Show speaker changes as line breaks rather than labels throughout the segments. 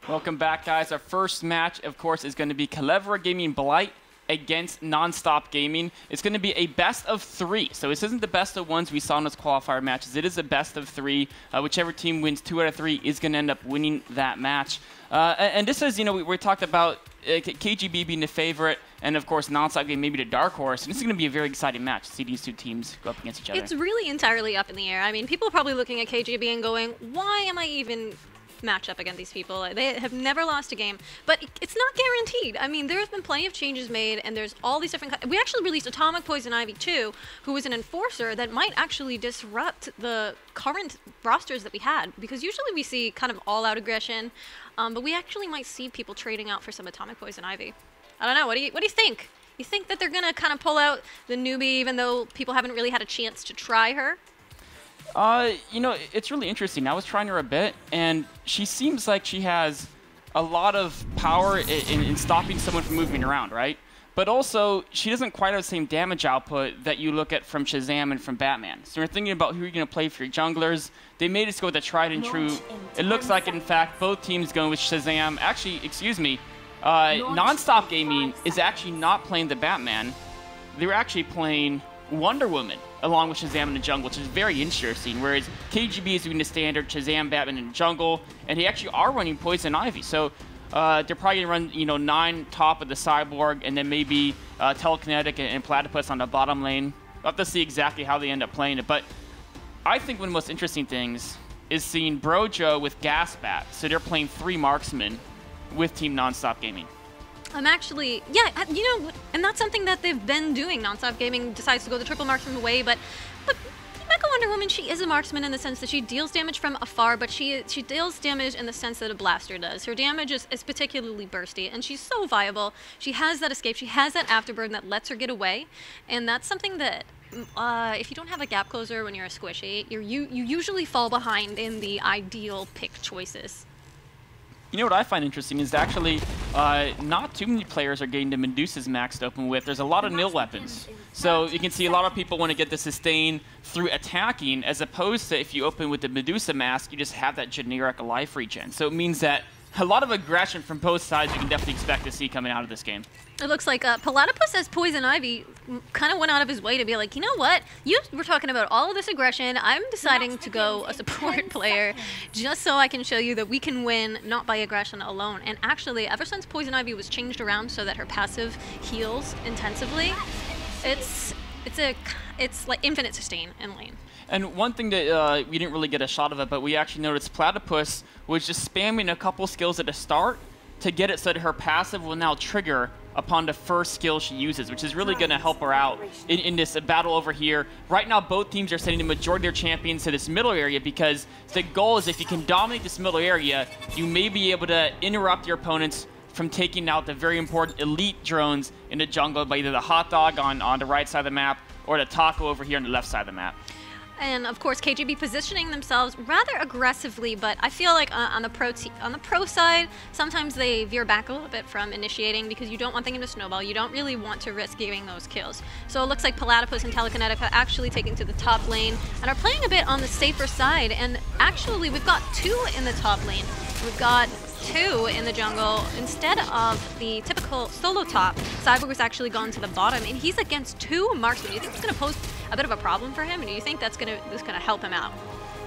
Welcome back, guys. Our first match, of course, is going to be Clever Gaming Blight against Nonstop Gaming. It's going to be a best of 3. So this isn't the best of 1s we saw in those qualifier matches. It is a best of 3. Whichever team wins 2 out of 3 is going to end up winning that match. And this is, we talked about KGB being the favorite, and of course Nonstop Gaming maybe the dark horse. And this is going to be a very exciting match to see these two teams go up against each other.
It's really entirely up in the air. I mean, people are probably looking at KGB and going, why am I even match up against these people? They have never lost a game, but it's not guaranteed. I mean, there's been plenty of changes made, and there's all these different. We actually released Atomic Poison Ivy 2, who is an enforcer that might actually disrupt the current rosters that we had, because usually we see kind of all-out aggression, but we actually might see people trading out for some Atomic Poison Ivy. I don't know. What do you think? You think that they're gonna kind of pull out the newbie, even though people haven't really had a chance to try her?
It's really interesting. I was trying her a bit, and she seems like she has a lot of power in stopping someone from moving around, right? But also, she doesn't quite have the same damage output that you look at from Shazam and from Batman. So we're thinking about who you're going to play for your junglers. They made us go with the tried and true. It looks like, in fact, both teams going with Shazam. Actually, excuse me, Nonstop Gaming is actually not playing the Batman. They're actually playing Wonder Woman along with Shazam in the jungle, which is very interesting, whereas KGB is doing the standard Shazam, Batman in the jungle, and they actually are running Poison Ivy. So they're probably going to run, 9 top of the Cyborg, and then maybe Telekinetic and Platypus on the bottom lane. We'll have to see exactly how they end up playing it, but I think one of the most interesting things is seeing Brojo with Gasbat. So they're playing 3 marksmen with Team Nonstop Gaming.
I'm actually, and that's something that they've been doing. Nonstop Gaming decides to go the triple marksman way, but Mecha Wonder Woman, she is a marksman in the sense that she deals damage from afar, but she deals damage in the sense that a blaster does. Her damage is particularly bursty, and she's so viable. She has that escape, she has that afterburn that lets her get away, and that's something that if you don't have a gap closer when you're a squishy, you usually fall behind in the ideal pick choices.
You know what I find interesting is actually not too many players are getting the Medusa's maxed open with. There's a lot of nil weapons. So you can see a lot of people want to get the sustain through attacking, as opposed to if you open with the Medusa mask, you just have that generic life regen. So it means that a lot of aggression from both sides you can definitely expect to see coming out of this game.
It looks like Platypus as Poison Ivy kind of went out of his way to be like, you know what? You were talking about all of this aggression. I'm deciding to go a support player just so I can show you that we can win not by aggression alone. And actually, ever since Poison Ivy was changed around so that her passive heals intensively, it's like infinite sustain in lane.
And one thing that we didn't really get a shot of it, but we actually noticed Platypus was just spamming a couple skills at the start to get it so that her passive will now trigger upon the first skill she uses, which is really going to help her out in this battle over here. Right now, both teams are sending the majority of their champions to this middle area, because the goal is if you can dominate this middle area, you may be able to interrupt your opponents from taking out the very important elite drones in the jungle by either the hot dog on the right side of the map or the taco over here on the left side of the map.
And of course, KGB positioning themselves rather aggressively, but I feel like on the pro side, sometimes they veer back a little bit from initiating because you don't want them to snowball. You don't really want to risk giving those kills. So it looks like Platypus and Telekinetic are actually taking to the top lane and are playing a bit on the safer side. And actually, we've got 2 in the top lane. We've got 2 in the jungle. Instead of the typical solo top, Cyborg has actually gone to the bottom, and he's against 2 marksmen. Do you think it's going to pose a bit of a problem for him, and do you think that's going to help him out?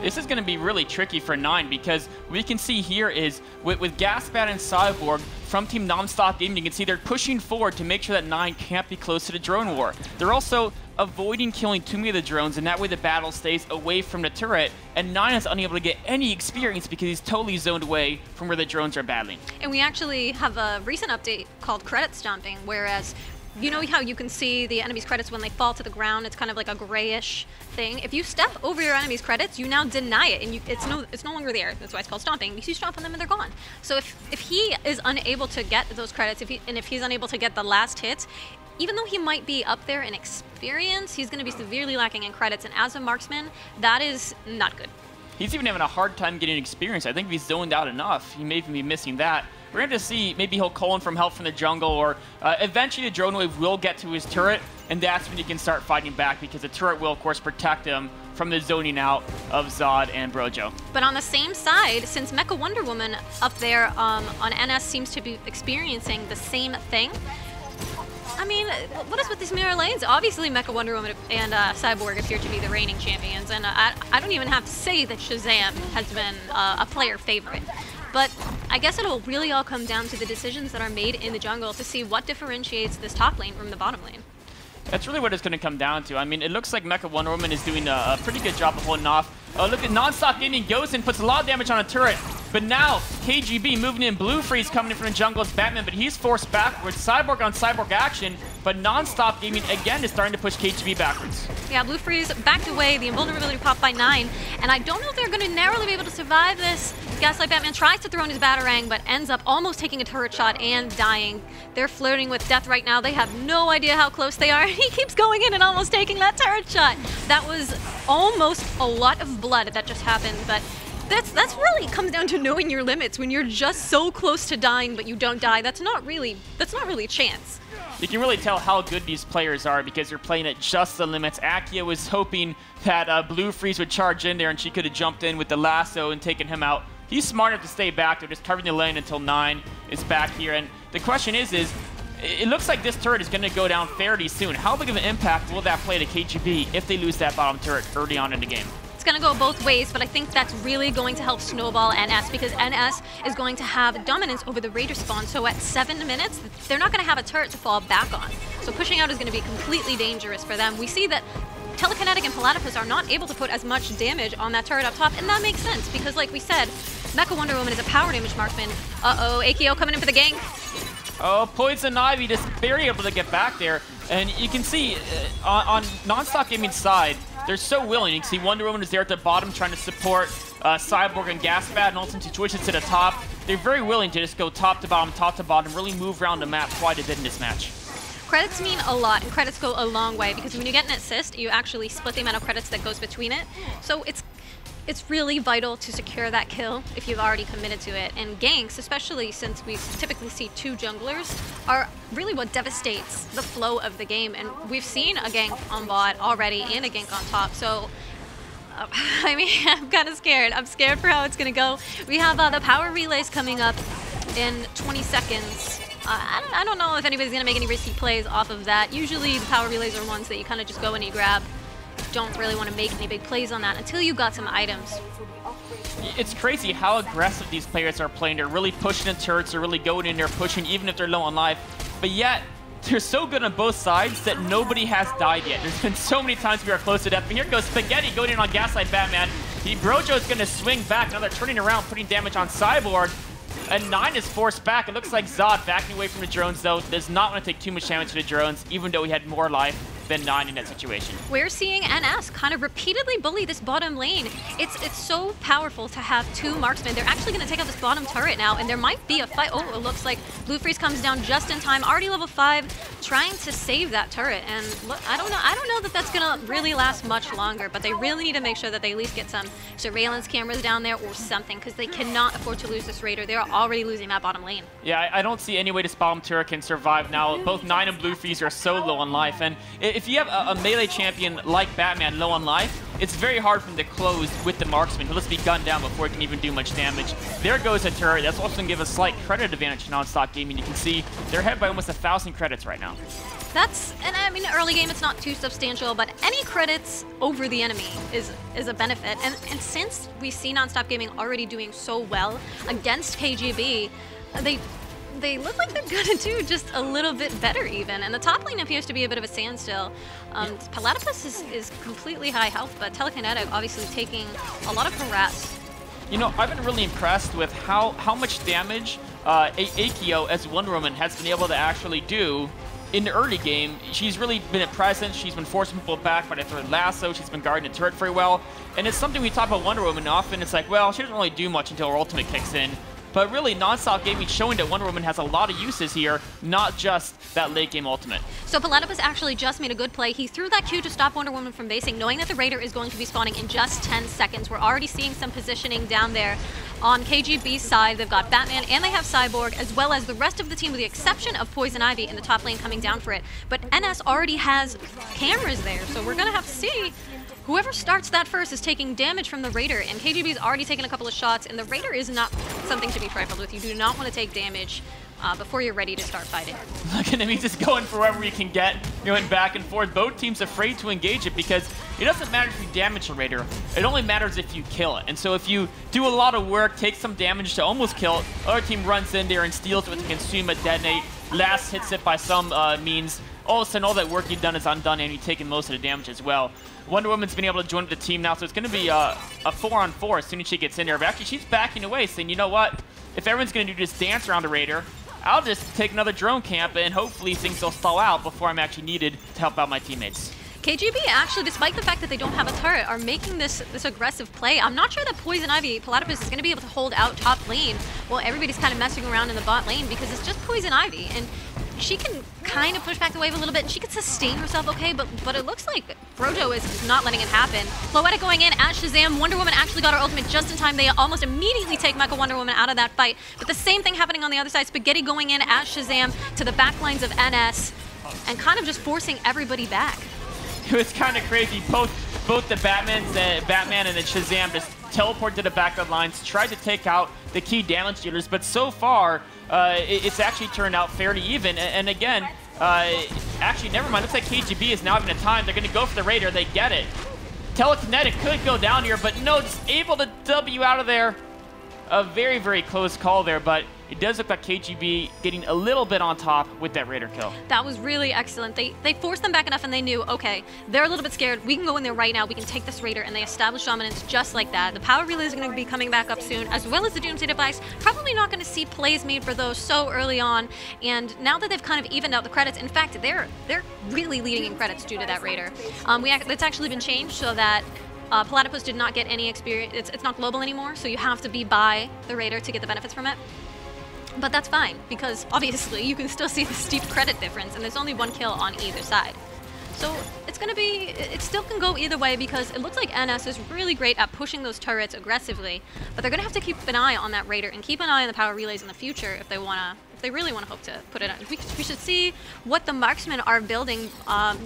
This is going to be really tricky for 9, because we can see here is with Gasbat and Cyborg from Team Nonstop Gaming, you can see they're pushing forward to make sure that 9 can't be close to the drone war. They're also avoiding killing too many of the drones, and that way the battle stays away from the turret, and 9 is unable to get any experience because he's totally zoned away from where the drones are battling.
And we actually have a recent update called Credit Stomping, whereas you know how you can see the enemy's credits when they fall to the ground? It's kind of like a grayish thing. If you step over your enemy's credits, you now deny it, and it's no longer there. That's why it's called stomping. You stomp on them and they're gone. So if he is unable to get those credits, if he's unable to get the last hit, even though he might be up there in experience, he's going to be severely lacking in credits, and as a marksman, that is not good.
He's even having a hard time getting experience. I think if he's zoned out enough, he may even be missing that. we're going to see maybe he'll call in from help from the jungle, or eventually the drone wave will get to his turret, and that's when he can start fighting back, because the turret will, of course, protect him from the zoning out of Zod and Brojo.
But on the same side, since Mecha Wonder Woman up there on NS seems to be experiencing the same thing, I mean, what is with these mirror lanes? Obviously, Mecha Wonder Woman and Cyborg appear to be the reigning champions, and I don't even have to say that Shazam has been a player favorite. But I guess it'll really all come down to the decisions that are made in the jungle to see what differentiates this top lane from the bottom lane.
That's really what it's going to come down to. I mean, it looks like Mecha Wonder Woman is doing a pretty good job of holding off. Look at Nonstop Gaming goes and puts a lot of damage on a turret. But now, KGB moving in. Blue Freeze coming in from the jungle as Batman, but he's forced backwards. Cyborg on Cyborg action, but Nonstop Gaming again is starting to push KGB backwards.
Yeah, Blue Freeze backed away. The invulnerability popped by 9. And I don't know if they're going to narrowly be able to survive this. Gaslight Batman tries to throw in his Batarang, but ends up almost taking a turret shot and dying. They're flirting with death right now. They have no idea how close they are. He keeps going in and almost taking that turret shot. That was almost a lot of blood that just happened, but that's really comes down to knowing your limits. When you're just so close to dying but you don't die, that's not really chance.
You can really tell how good these players are because they're playing at just the limits. Akia was hoping that Blue Freeze would charge in there and she could have jumped in with the lasso and taken him out. He's smart enough to stay back. They're just covering the lane until 9 is back here. And the question is it looks like this turret is going to go down fairly soon. How big of an impact will that play to KGB if they lose that bottom turret early on in the game?
It's going to go both ways, but I think that's really going to help snowball NS because NS is going to have dominance over the Raider spawn. So at 7 minutes, they're not going to have a turret to fall back on. So pushing out is going to be completely dangerous for them. We see that Telekinetic and Platypus are not able to put as much damage on that turret up top, and that makes sense because, like we said, Mecha Wonder Woman is a power damage marksman. Uh-oh, Akio coming in for the gank.
Oh, Poison Ivy just barely able to get back there. And you can see on Nonstop Gaming's side, they're so willing. You can see Wonder Woman is there at the bottom trying to support Cyborg and Gasbat, and also to switches to the top. They're very willing to just go top to bottom, really move around the map quite a bit in this match.
Credits mean a lot, and credits go a long way because when you get an assist, you actually split the amount of credits that goes between it. So it's really vital to secure that kill if you've already committed to it. And ganks, especially since we typically see 2 junglers, are really what devastates the flow of the game. And we've seen a gank on bot already and a gank on top. So, I mean, I'm kind of scared. I'm scared for how it's going to go. We have the power relays coming up in 20 seconds. I don't know if anybody's going to make any risky plays off of that. Usually the power relays are ones that you kind of just go and you grab. Don't really want to make any big plays on that until you got some items.
It's crazy how aggressive these players are playing. They're really pushing the turrets, they're really going in there pushing even if they're low on life. But yet, they're so good on both sides that nobody has died yet. There's been so many times we are close to death. But here goes Spaghetti going in on Gaslight Batman. Brojo's going to swing back. Now they're turning around, putting damage on Cyborg. And 9 is forced back. It looks like Zod backing away from the drones, though. Does not want to take too much damage to the drones, even though he had more life than 9 in that situation.
We're seeing NS kind of repeatedly bully this bottom lane. It's so powerful to have 2 marksmen. They're actually going to take out this bottom turret now, and there might be a fight. Oh, it looks like Blue Freeze comes down just in time. Already level 5, trying to save that turret. And look, I don't know that that's going to really last much longer, but they really need to make sure that they at least get some surveillance cameras down there or something, because they cannot afford to lose this Raider. They're already losing that bottom lane.
Yeah, I don't see any way this bottom turret can survive now. Both 9 and Blue Freeze are so low on life, and if you have a melee champion like Batman low on life, it's very hard for him to close with the marksman. He'll just be gunned down before he can even do much damage. There goes a turret. That's also going to give a slight credit advantage to Nonstop Gaming. You can see they're ahead by almost 1,000 credits right now.
And I mean, early game, it's not too substantial, but any credits over the enemy is a benefit. And since we see Nonstop Gaming already doing so well against KGB, they look like they're gonna do just a little bit better even. And the top lane appears to be a bit of a standstill. Platypus is completely high health, but Telekinetic obviously taking a lot of harass.
You know, I've been really impressed with how much damage Akio as Wonder Woman has been able to actually do in the early game. She's really been a presence. She's been forcing people back by the third lasso. She's been guarding the turret very well. And it's something we talk about Wonder Woman often. It's like, well, she doesn't really do much until her ultimate kicks in. But really, Nonstop Gaming showing that Wonder Woman has a lot of uses here, not just that late game ultimate.
So Platypus actually just made a good play. He threw that Q to stop Wonder Woman from basing, knowing that the Raider is going to be spawning in just 10 seconds. We're already seeing some positioning down there. On KGB's side, they've got Batman and they have Cyborg, as well as the rest of the team with the exception of Poison Ivy in the top lane coming down for it. But NS already has cameras there, so we're going to have to see. Whoever starts that first is taking damage from the Raider, and KGB's already taken a couple of shots, and the Raider is not something to be trifled with. You do not want to take damage before you're ready to start fighting.
Look at him, he's just going for wherever he can get, going back and forth. Both teams afraid to engage it because it doesn't matter if you damage the Raider, it only matters if you kill it. And so if you do a lot of work, take some damage to almost kill it, other team runs in there and steals it with the consume, a detonate, last hits it by some means, all of a sudden all that work you've done is undone and you've taken most of the damage as well. Wonder Woman's been able to join the team now, so it's going to be a 4-on-4 as soon as she gets in there. But actually, she's backing away, saying, you know what? If everyone's going to do this dance around the Raider, I'll just take another drone camp, and hopefully things will stall out before I'm actually needed to help out my teammates.
KGB actually, despite the fact that they don't have a turret, are making this aggressive play. I'm not sure that Poison Ivy, Platypus, is going to be able to hold out top lane while everybody's kind of messing around in the bot lane because it's just Poison Ivy. And she can kind of push back the wave a little bit. She can sustain herself okay, but it looks like Brojo is not letting it happen. Floetic going in as Shazam. Wonder Woman actually got her ultimate just in time. They almost immediately take Mecha Wonder Woman out of that fight. But the same thing happening on the other side. Spaghetti going in as Shazam to the back lines of NS and kind of just forcing everybody back.
It was kind of crazy. Both the Batman and the Shazam just teleport to the backup lines, tried to take out the key damage dealers, but so far it's actually turned out fairly even. And again, actually, never mind. Looks like KGB is now having a time. They're going to go for the Raider. They get it. Telekinetic could go down here, but no, just able to W out of there. A very, very close call there, but it does look like KGB getting a little bit on top with that Raider kill.
That was really excellent. They forced them back enough and they knew, okay, they're a little bit scared. We can go in there right now. We can take this Raider, and they established dominance just like that. The power relay is going to be coming back up soon, as well as the Doomsday device. Probably not going to see plays made for those so early on, and now that they've kind of evened out the credits, in fact, they're really leading in credits due to that Raider. That's actually been changed so that Platypus did not get any experience. It's not global anymore, so you have to be by the Raider to get the benefits from it. But that's fine, because obviously you can still see the steep credit difference, and there's only one kill on either side. So it's going to be, it still can go either way, because it looks like NS is really great at pushing those turrets aggressively, but they're going to have to keep an eye on that Raider and keep an eye on the power relays in the future if they really want to hope to put it on. We should see what the marksmen are building.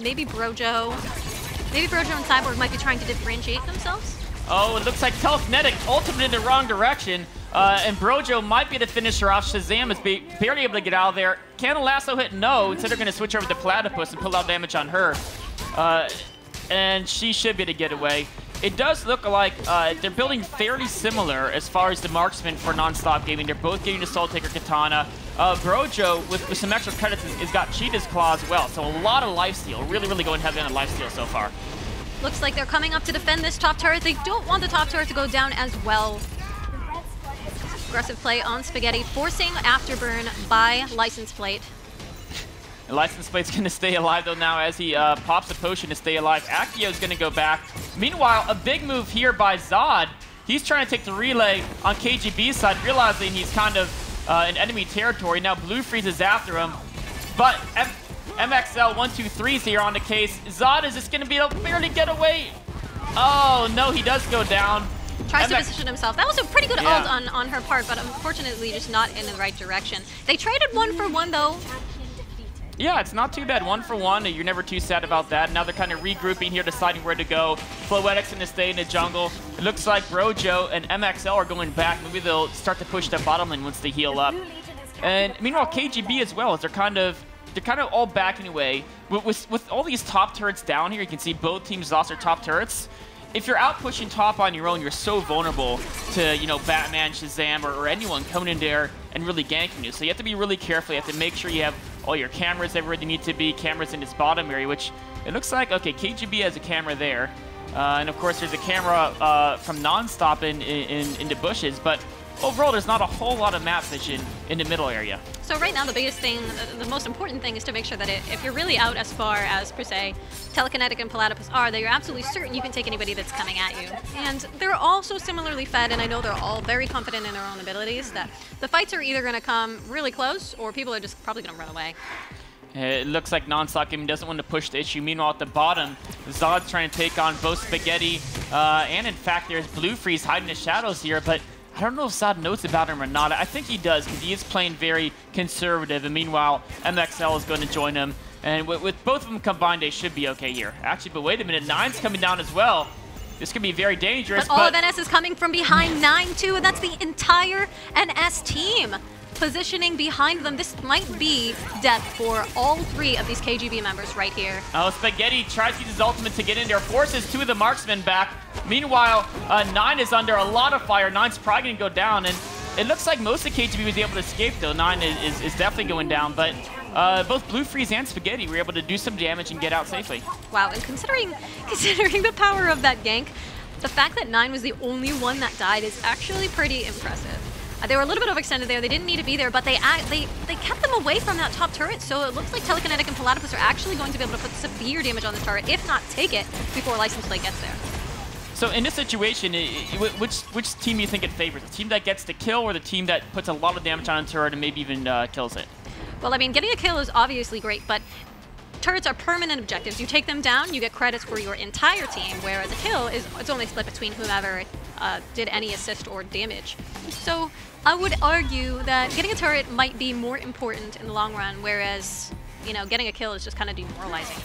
Maybe Brojo and Cyborg might be trying to differentiate themselves.
Oh, it looks like Telekinetic ultimate in the wrong direction. And Brojo might be the finisher off. Shazam is barely able to get out of there. Can a lasso hit? No. Instead, they're going to switch over to Platypus and pull out damage on her. And she should be able to get away. It does look like they're building fairly similar as far as the marksman for Nonstop Gaming. They're both getting the Soul Taker Katana. Brojo, with some extra credits, has got Cheetah's Claw as well. So a lot of lifesteal. Really, really going heavy on the lifesteal so far.
Looks like they're coming up to defend this top turret. They don't want the top turret to go down as well. Aggressive play on Spaghetti, forcing Afterburn by License Plate.
The License Plate's going to stay alive, though, now as he pops a potion to stay alive. Actio's going to go back. Meanwhile, a big move here by Zod. He's trying to take the relay on KGB's side, realizing he's kind of in enemy territory. Now Blue Freeze is after him, but MXL 1-2-3's here on the case. Zod is just going to be able to barely get away. Oh, no, he does go down.
Tries to position himself. That was a pretty good ult on her part, but unfortunately just not in the right direction. They traded 1-for-1, though.
Yeah, it's not too bad. 1-for-1. You're never too sad about that. Now they're kind of regrouping here, deciding where to go. Floetic's going to stay in the jungle. It looks like Brojo and MXL are going back. Maybe they'll start to push the bottom lane once they heal up. And meanwhile, KGB as well, as they're kind of all backing away. With all these top turrets down here, you can see both teams lost their top turrets. If you're out pushing top on your own, you're so vulnerable to, you know, Batman, Shazam, or anyone coming in there and really ganking you. So you have to be really careful. You have to make sure you have all your cameras everywhere they need to be, cameras in this bottom area, which it looks like, okay, KGB has a camera there. And of course, there's a camera from Nonstop in the bushes. But overall, there's not a whole lot of map vision in the middle area.
So right now, the biggest thing, the most important thing is to make sure that if you're really out as far as, per se, Telekinetic and Platypus are, that you're absolutely certain you can take anybody that's coming at you. And they're all so similarly fed, and I know they're all very confident in their own abilities, that the fights are either going to come really close, or people are just probably going to run away.
It looks like Nonstop Gaming doesn't want to push the issue. Meanwhile, at the bottom, Zod's trying to take on both Spaghetti, and in fact, there's Blue Freeze hiding in the shadows here, but I don't know if Zod knows about him or not. I think he does, because he is playing very conservative, and meanwhile, MXL is going to join him. And with both of them combined, they should be okay here. Actually, but wait a minute, Nine's coming down as well. This could be very dangerous.
But all of NS is coming from behind 9 too, and that's the entire NS team positioning behind them. This might be death for all 3 of these KGB members right here.
Oh, Spaghetti tries to use his ultimate to get in there, forces 2 of the marksmen back. Meanwhile, 9 is under a lot of fire. 9's probably going to go down, and it looks like most of KGB was able to escape, though. 9 is definitely going down, but both Blue Freeze and Spaghetti were able to do some damage and get out safely.
Wow, and considering the power of that gank, the fact that 9 was the only one that died is actually pretty impressive. They were a little bit overextended there. They didn't need to be there, but they kept them away from that top turret, so it looks like Telekinetic and Platypus are actually going to be able to put severe damage on the turret, if not take it, before License Plate gets there.
So in this situation, which team do you think it favors? The team that gets the kill, or the team that puts a lot of damage on a turret and maybe even kills it?
Well, I mean, getting a kill is obviously great, but turrets are permanent objectives. You take them down, you get credits for your entire team, whereas a kill it's only split between whomever did any assist or damage. So I would argue that getting a turret might be more important in the long run, whereas, you know, getting a kill is just kind of demoralizing.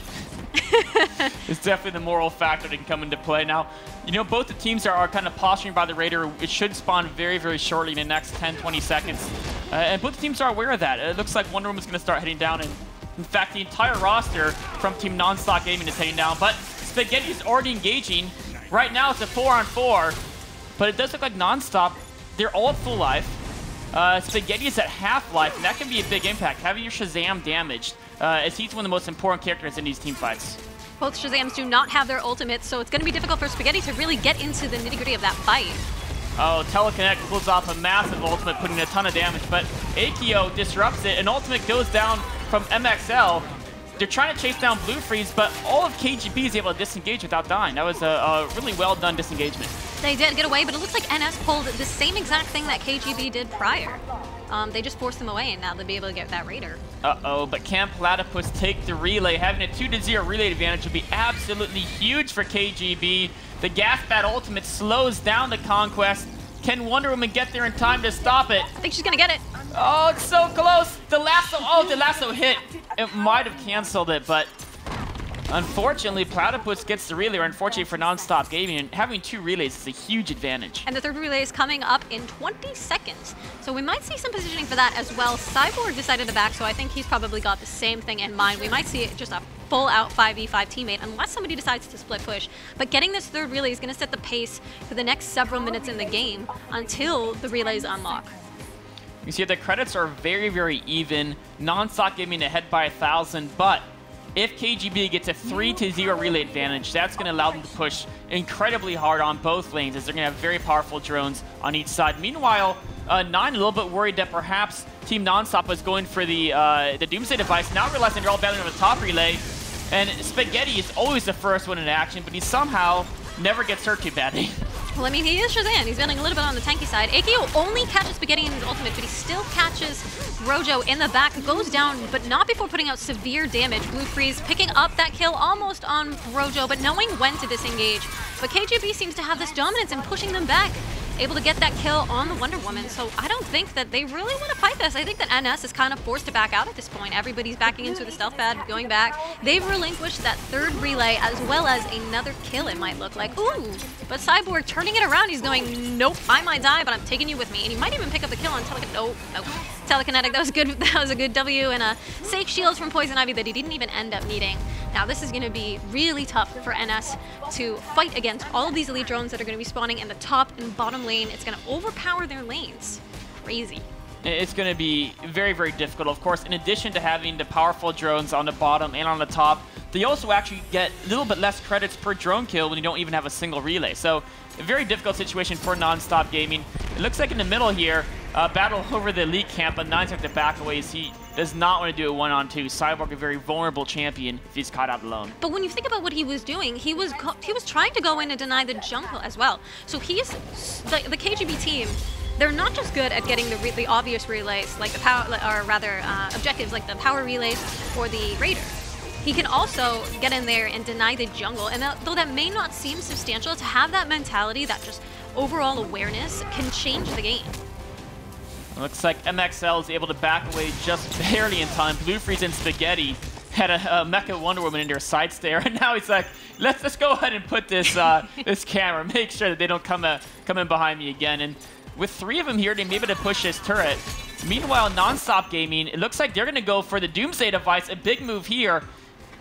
It's definitely the moral factor that can come into play. Now, you know, both the teams are kind of posturing by the Raider. It should spawn very, very shortly in the next 10-20 seconds. And both teams are aware of that. It looks like Wonder Woman's going to start heading down, and in fact, the entire roster from Team Nonstop Gaming is heading down. But Spaghetti is already engaging. Right now, it's a 4-on-4, but it does look like Nonstop, they're all at full life. Spaghetti is at half life, and that can be a big impact. Having your Shazam damaged, as he's one of the most important characters in these team fights.
Both Shazams do not have their ultimates, so it's going to be difficult for Spaghetti to really get into the nitty-gritty of that fight.
Oh, Telekinetic pulls off a massive ultimate, putting a ton of damage, but Akio disrupts it, and ultimate goes down from MXL. They're trying to chase down Blue Freeze, but all of KGB is able to disengage without dying. That was a really well-done disengagement.
They did get away, but it looks like NS pulled the same exact thing that KGB did prior. They just forced them away, and now they'll be able to get that Raider.
Uh-oh, but can Platypus take the relay? Having a 2-0 relay advantage would be absolutely huge for KGB. The Gas Bat ultimate slows down the Conquest. Can Wonder Woman get there in time to stop it?
I think she's going to get it.
Oh, it's so close. The lasso hit. It might have canceled it, but unfortunately, Platypus gets the relay, or unfortunately for Nonstop Gaming, and having 2 relays is a huge advantage.
And the 3rd relay is coming up in 20 seconds. So we might see some positioning for that as well. Cyborg decided to back, so I think he's probably got the same thing in mind. We might see just a full-out 5v5 teammate, unless somebody decides to split push. But getting this 3rd relay is going to set the pace for the next several minutes in the game until the relays unlock.
You see the credits are very, very even. Nonstop Gaming ahead by 1,000, but if KGB gets a 3-0 relay advantage, that's going to allow them to push incredibly hard on both lanes, as they're going to have very powerful drones on each side. Meanwhile, 9 a little bit worried that perhaps Team Nonstop was going for the Doomsday device, now realizing they're all battling on the top relay. And Spaghetti is always the first one in action, but he somehow never gets hurt too badly.
Well, I mean, he is Shazam. He's running a little bit on the tanky side. Akio only catches Spaghetti in his ultimate, but he still catches Rojo in the back. Goes down, but not before putting out severe damage. Blue Freeze picking up that kill almost on Rojo, but knowing when to disengage. But KGB seems to have this dominance in pushing them back. Able to get that kill on the Wonder Woman, so I don't think that they really want to fight this. I think that NS is kind of forced to back out at this point. Everybody's backing into the stealth pad, going back. They've relinquished that 3rd relay, as well as another kill, it might look like. Ooh, but Cyborg turning it around. He's going, nope, I might die, but I'm taking you with me. And he might even pick up a kill on Telekinetic. That was good. That was a good W, and a safe shield from Poison Ivy that he didn't even end up needing. Now this is going to be really tough for NS to fight against all of these elite drones that are going to be spawning in the top and bottom lane. It's going to overpower their lanes. Crazy.
It's going to be very, very difficult. Of course, in addition to having the powerful drones on the bottom and on the top, they also actually get a little bit less credits per drone kill when you don't even have a single relay. So a very difficult situation for Nonstop Gaming. It looks like in the middle here, battle over the elite camp, but Nine's have to back away as he does not want to do a 1-on-2. Cyborg, a very vulnerable champion if he's caught out alone.
But when you think about what he was doing, he was trying to go in and deny the jungle as well. So he's the KGB team. They're not just good at getting the obvious relays, like the power, or rather objectives like the power relays or the raider. He can also get in there and deny the jungle, and though that may not seem substantial, to have that mentality, that just overall awareness, can change the game.
Looks like MXL is able to back away just barely in time. Blue Freeze and Spaghetti had a Mecha Wonder Woman into her side stair, and now he's like, let's go ahead and put this this camera, make sure that they don't come in behind me again. And with 3 of them here, they may be able to push this turret. Meanwhile, Nonstop Gaming, it looks like they're going to go for the Doomsday device, a big move here.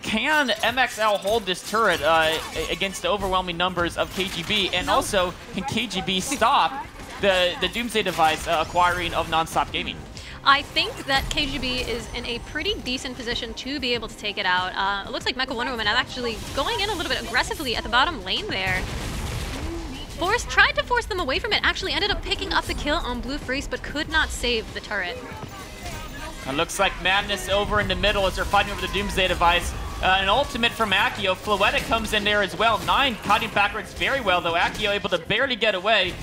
Can MXL hold this turret against the overwhelming numbers of KGB? And also, can KGB stop the Doomsday device acquiring of Nonstop Gaming?
I think that KGB is in a pretty decent position to be able to take it out. It looks like Mecha Wonder Woman is actually going in a little bit aggressively at the bottom lane there. Tried to force them away from it, actually ended up picking up the kill on Blue Freeze, but could not save the turret.
It looks like madness over in the middle as they're fighting over the Doomsday device. An ultimate from Akio. Floetic comes in there as well. 9 cutting backwards very well, though. Akio able to barely get away.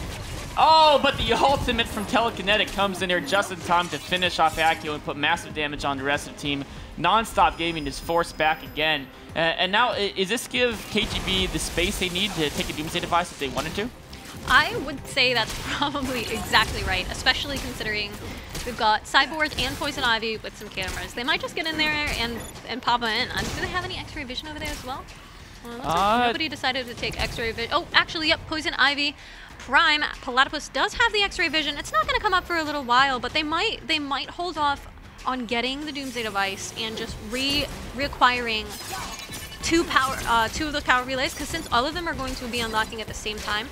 Oh, but the ultimate from Telekinetic comes in there just in time to finish off Akio and put massive damage on the rest of the team. Nonstop Gaming is forced back again. And now, is this give KGB the space they need to take a Doomsday device if they wanted to?
I would say that's probably exactly right, especially considering we've got Cyborg and Poison Ivy with some cameras. They might just get in there and pop in. Do they have any X-ray vision over there as well? Well, looks like nobody decided to take X-ray vision. Oh, actually, yep, Poison Ivy. Prime, Platypus does have the X-ray vision. It's not going to come up for a little while, but they might hold off on getting the Doomsday device and just reacquiring two of those power relays, because since all of them are going to be unlocking at the same time,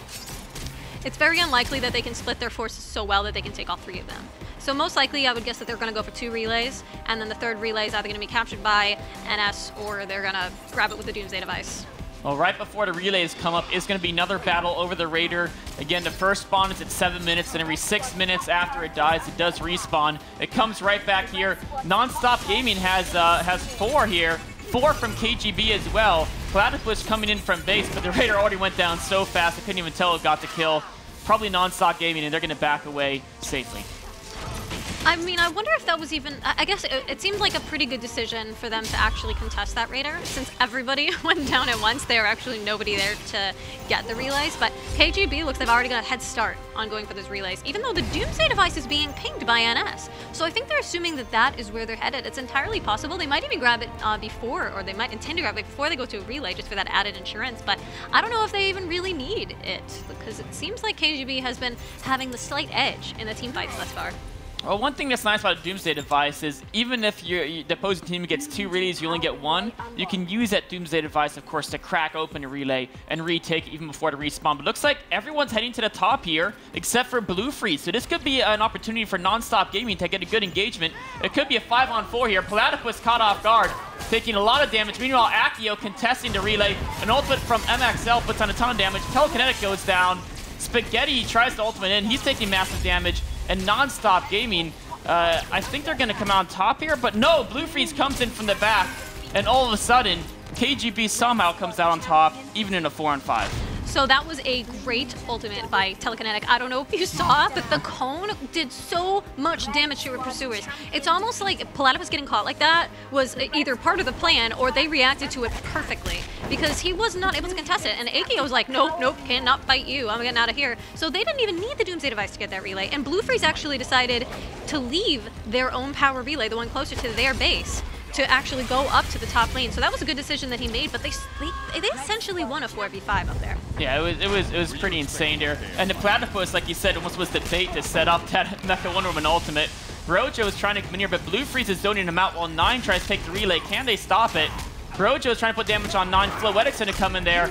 it's very unlikely that they can split their forces so well that they can take all 3 of them. So most likely, I would guess that they're going to go for 2 relays, and then the 3rd relay is either going to be captured by NS or they're going to grab it with the Doomsday device.
Well, right before the relays come up is going to be another battle over the Raider. Again, the first spawn is at 7 minutes, and every 6 minutes after it dies, it does respawn. It comes right back here. Nonstop Gaming has 4 here. 4 from KGB as well. Platypus coming in from base, but the Raider already went down so fast, I couldn't even tell it got the kill. Probably Nonstop Gaming, and they're going to back away safely.
I mean, I wonder if that was even... I guess it seemed like a pretty good decision for them to actually contest that Raider. Since everybody went down at once, there were actually nobody there to get the relays. But KGB looks like they've already got a head start on going for those relays, even though the Doomsday device is being pinged by NS. So I think they're assuming that that is where they're headed. It's entirely possible. They might even grab it before, or they might intend to grab it before they go to a relay, just for that added insurance. But I don't know if they even really need it, because it seems like KGB has been having the slight edge in the team fights thus far.
Well, one thing that's nice about a Doomsday device is even if the opposing team gets 2 relays, you only get 1, you can use that Doomsday device, of course, to crack open a relay and retake it even before the respawn. But it looks like everyone's heading to the top here, except for Blue Freeze. So this could be an opportunity for Nonstop Gaming to get a good engagement. It could be a 5-on-4 here. Platypus caught off guard, taking a lot of damage. Meanwhile, Akio contesting the relay. An ultimate from MXL puts on a ton of damage. Telekinetic goes down. Spaghetti tries to ultimate in. He's taking massive damage. And Nonstop Gaming, I think they're going to come out on top here, but no, Blue Freeze comes in from the back, and all of a sudden, KGB somehow comes out on top, even in a 4-on-5.
So that was a great ultimate by Telekinetic. I don't know if you saw, but the cone did so much damage to her pursuers. It's almost like Platypus getting caught like that was either part of the plan or they reacted to it perfectly, because he was not able to contest it. And Akio was like, nope, nope, cannot fight you. I'm getting out of here. So they didn't even need the Doomsday device to get that relay. And Blue Freeze actually decided to leave their own power relay, the one closer to their base, to actually go up to the top lane. So that was a good decision that he made, but they essentially won a 4v5 up there.
Yeah, it was pretty insane there. And the Platypus, like you said, almost was the bait to set up that Mecha Wonder Woman ultimate. Rojo is trying to come in here, but Blue Freeze is zoning him out while 9 tries to take the relay. Can they stop it? Rojo is trying to put damage on 9. Floetic's going to come in there.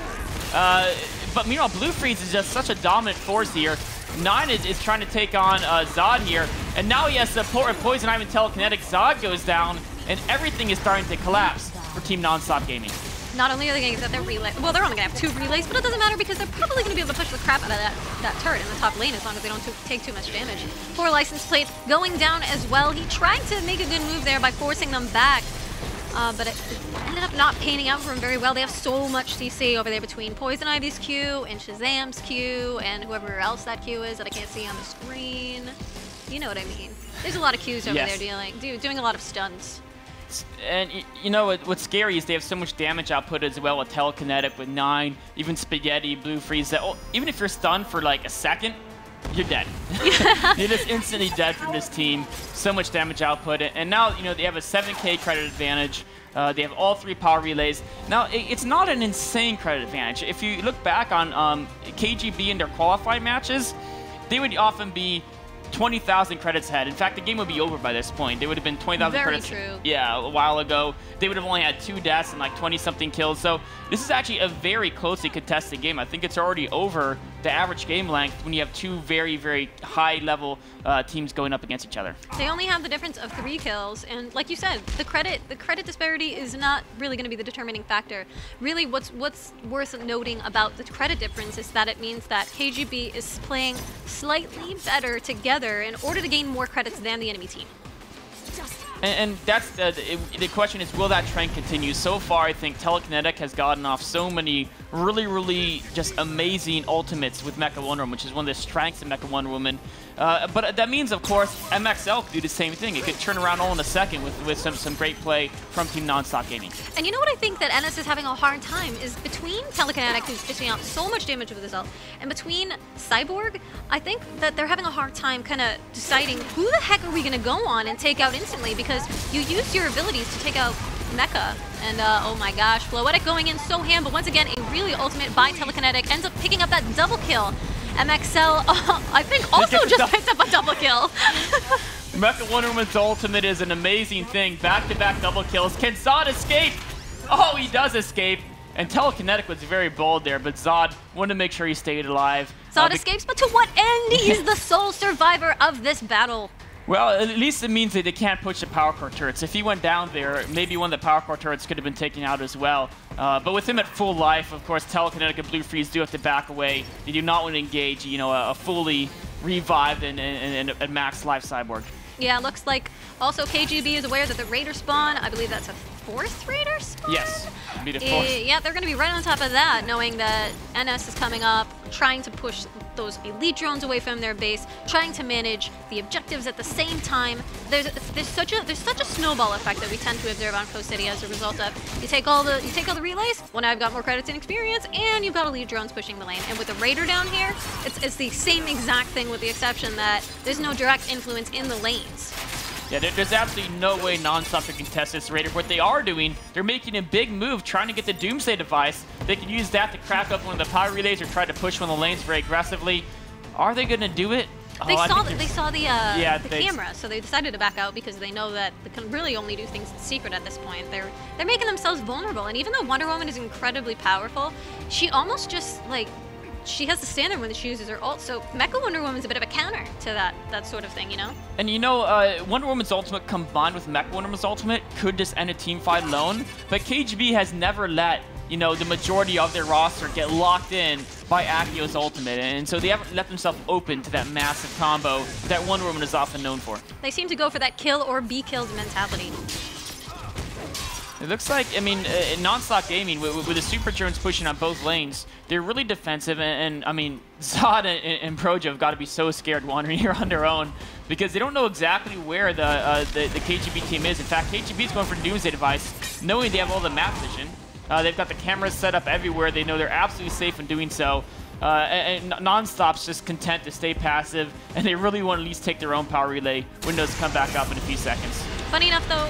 But meanwhile, Blue Freeze is just such a dominant force here. 9 is trying to take on Zod here. And now he has support with Poison Ivy and Telekinetic. Zod goes down, and everything is starting to collapse. for Team Nonstop Gaming.
Not only are they going to get their relay, well, they're only going to have 2 relays, but it doesn't matter because they're probably going to be able to push the crap out of that turret in the top lane as long as they don't take too much damage. Poor license plate going down as well. He tried to make a good move there by forcing them back, but it ended up not panning out for him very well. They have so much CC over there between Poison Ivy's Q and Shazam's Q and whoever else that Q is that I can't see on the screen. You know what I mean. There's a lot of Qs over there doing a lot of stuns.
And you know what's scary is they have so much damage output as well with Telekinetic, with 9, even Spaghetti, Blue Freeze. That even if you're stunned for like a second, you're dead. You're just instantly dead from this team. So much damage output, and now they have a 7K credit advantage. They have all 3 power relays. Now it's not an insane credit advantage. If you look back on KGB in their qualified matches, they would often be 20,000 credits ahead. In fact, the game would be over by this point. They would have been 20,000 credits.
Very true.
Yeah, a while ago. They would have only had 2 deaths and like 20-something kills. So this is actually a very closely contested game. I think it's already over the average game length when you have 2 very, very high-level teams going up against each other.
They only have the difference of 3 kills, and like you said, the credit disparity is not really going to be the determining factor. Really, what's worth noting about the credit difference is that it means that KGB is playing slightly better together in order to gain more credits than the enemy team.
And that's the question is, will that trend continue? So far, I think Telekinetic has gotten off so many really just amazing ultimates with Mecha Wonder Woman, which is one of the strengths of Mecha Wonder Woman. But that means, of course, MXL could do the same thing. It could turn around all in a second with some great play from Team Nonstop Gaming.
And you know what I think that NS is having a hard time is between Telekinetic, who's dishing out so much damage with his ult, and between Cyborg, I think that they're having a hard time kind of deciding who the heck are we going to go on and take out instantly, because you use your abilities to take out Mecha. And oh my gosh, Floetic going in so ham, but once again, a really ultimate by Telekinetic ends up picking up that double kill. MXL, I think, also just picked up a double kill.
Mecha Wonder Woman's ultimate is an amazing thing. Back-to-back double kills. Can Zod escape? Oh, he does escape. And Telekinetic was very bold there, but Zod wanted to make sure he stayed alive.
Zod escapes, but to what end? He's the sole survivor of this battle.
Well, at least it means that they can't push the power core turrets. If he went down there, maybe one of the power core turrets could have been taken out as well. But with him at full life, of course, Telekinetic and Blue Freeze do have to back away. They do not want to engage, a fully revived and max life Cyborg.
Yeah, looks like also KGB is aware that the Raider spawn, I believe that's a 4th Raider spawn?
Yes, be the 4th.
Yeah, they're going to be right on top of that, knowing that NS is coming up, trying to push those elite drones away from their base, trying to manage the objectives at the same time. There's such a snowball effect that we tend to observe on Coast City as a result of you take all the relays. Well, now I've got more credits and experience, and you've got elite drones pushing the lane. And with the Raider down here, it's the same exact thing, with the exception that there's no direct influence in the lanes.
Yeah, there's absolutely no way Nonstop can contest this Raider. What they are doing, they're making a big move, trying to get the Doomsday device. They can use that to crack up one of the power relays or try to push one of the lanes very aggressively. Are they going to do it?
They saw the camera, so they decided to back out because they know that they can really only do things in secret at this point. They're making themselves vulnerable, and even though Wonder Woman is incredibly powerful, she almost just she has to stand there when she uses her ult, so Mecha Wonder Woman's a bit of a counter to that sort of thing, And
Wonder Woman's ultimate combined with Mecha Wonder Woman's ultimate could just end a team fight alone, but KGB has never let, the majority of their roster get locked in by Akio's ultimate, and so they haven't left themselves open to that massive combo that Wonder Woman is often known for.
They seem to go for that kill or be killed mentality.
It looks like, Nonstop Gaming, with the Super Drones pushing on both lanes, they're really defensive, and Zod and Projo have got to be so scared wandering here on their own, because they don't know exactly where the KGB team is. In fact, KGB is going for Doomsday device, knowing they have all the map vision. They've got the cameras set up everywhere. They know they're absolutely safe in doing so. And Nonstop's just content to stay passive, and they really want to at least take their own power relay windows come back up in a few seconds.
Funny enough, though,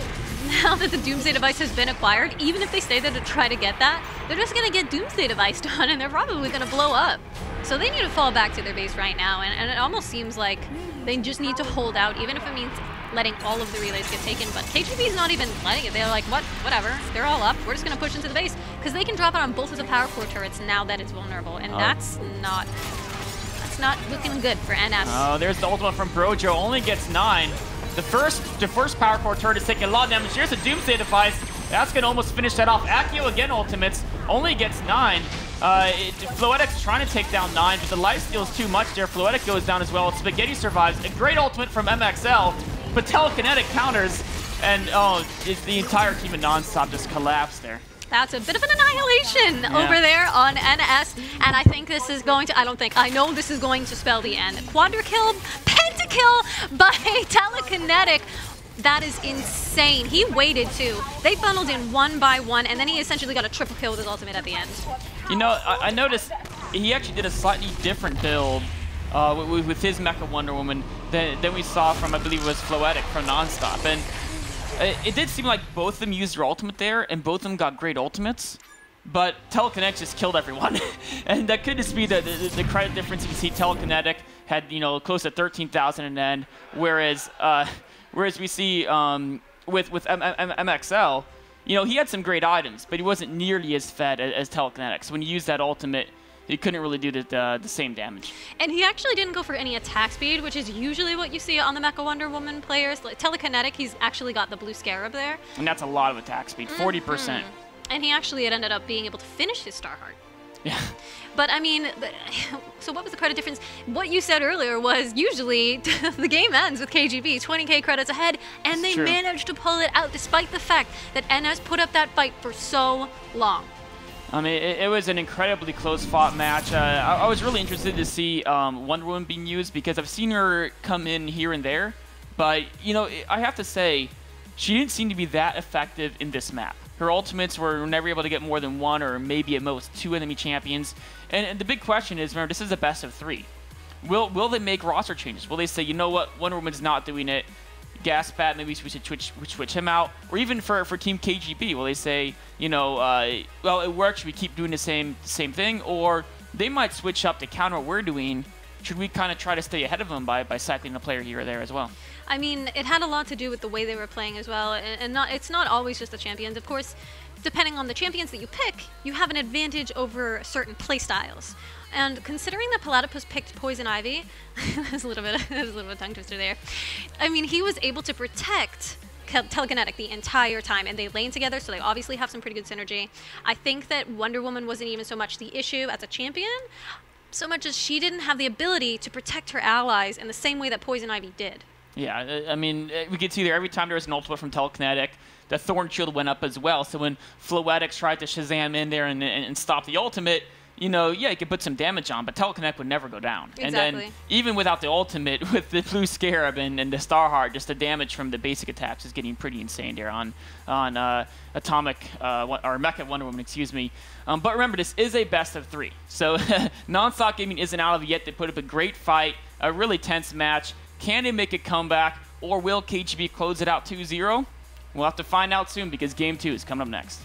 now that the Doomsday device has been acquired, even if they stay there to try to get that, they're just going to get Doomsday device done, and they're probably going to blow up. So they need to fall back to their base right now, and it almost seems like they just need to hold out, even if it means letting all of the relays get taken. But KGB's not even letting it. They're like, whatever, they're all up. We're just going to push into the base, because they can drop it on both of the power core turrets now that it's vulnerable, and that's not looking good for NS.
Oh, there's the ultimate from Brojo. Only gets 9. The first power core turret is taking a lot of damage. Here's a Doomsday device. That's going to almost finish that off. Accio again ultimates, only gets 9. Floetic's trying to take down 9, but the lifesteal is too much there. Floetic goes down as well. Spaghetti survives. A great ultimate from MXL, but Telekinetic counters, and the entire team of Nonstop just collapsed there.
That's a bit of an annihilation over there on NS, and I think this is going to, I know this is going to spell the end. Quadra-kill, pentakill by Telekinetic. That is insane. He waited too. They funneled in one by one, and then he essentially got a triple kill with his ultimate at the end.
You know, I noticed he actually did a slightly different build with his Mecha Wonder Woman than we saw from, I believe it was Floetic from Nonstop. And it did seem like both of them used their ultimate there, and both of them got great ultimates. But Telekinetic just killed everyone. And that could just be the credit difference. You can see Telekinetic had, you know, close to 13,000 in end, whereas we see with MXL, you know, he had some great items, but he wasn't nearly as fed as Telekinetic. So when you use that ultimate, he couldn't really do the same damage. And
he actually didn't go for any attack speed, which is usually what you see on the Mecha Wonder Woman players. Like Telekinetic, he's actually got the blue scarab there.
And that's a lot of attack speed, 40%.
And he actually had ended up being able to finish his Starheart.
Yeah.
But I mean, so what was the credit difference? What you said earlier was usually the game ends with KGB 20k credits ahead, and they managed to pull it out despite the fact that NS put up that fight for so long.
I mean, it was an incredibly close-fought match. I was really interested to see Wonder Woman being used because I've seen her come in here and there, but you know, I have to say, she didn't seem to be that effective in this map. Her ultimates were never able to get more than 1 or maybe at most 2 enemy champions. And the big question is, remember, this is a best of 3. Will they make roster changes? Will they say, you know what, Wonder Woman's not doing it, Gaspat, maybe we should switch him out? Or even for Team KGB, will they say, you know, well, it works, should we keep doing the same thing? Or they might switch up to counter what we're doing. Should we kind of try to stay ahead of them by cycling a player here or there as well?
I mean, it had a lot to do with the way they were playing as well, and it's not always just the champions. Of course, depending on the champions that you pick, you have an advantage over certain playstyles. And considering that Platypus picked Poison Ivy, there's a little bit of a tongue twister there. I mean, he was able to protect Telekinetic the entire time, and they lane together, so they obviously have some pretty good synergy. I think that Wonder Woman wasn't even so much the issue as a champion, so much as she didn't have the ability to protect her allies in the same way that Poison Ivy did.
Yeah, I mean, we could see there every time there was an ultimate from Telekinetic, the Thorn Shield went up as well. So when Floetic tried to Shazam in there and stop the ultimate, you know, yeah, you could put some damage on, but Telekinetic would never go down.
Exactly.
And then even without the ultimate, with the Blue Scarab and the Starheart, just the damage from the basic attacks is getting pretty insane there on Atomic, or Mecha Wonder Woman, excuse me. But remember, this is a best of 3. So Nonstop Gaming isn't out of it yet. They put up a great fight, a really tense match. Can they make a comeback, or will KGB close it out 2-0? We'll have to find out soon because Game 2 is coming up next.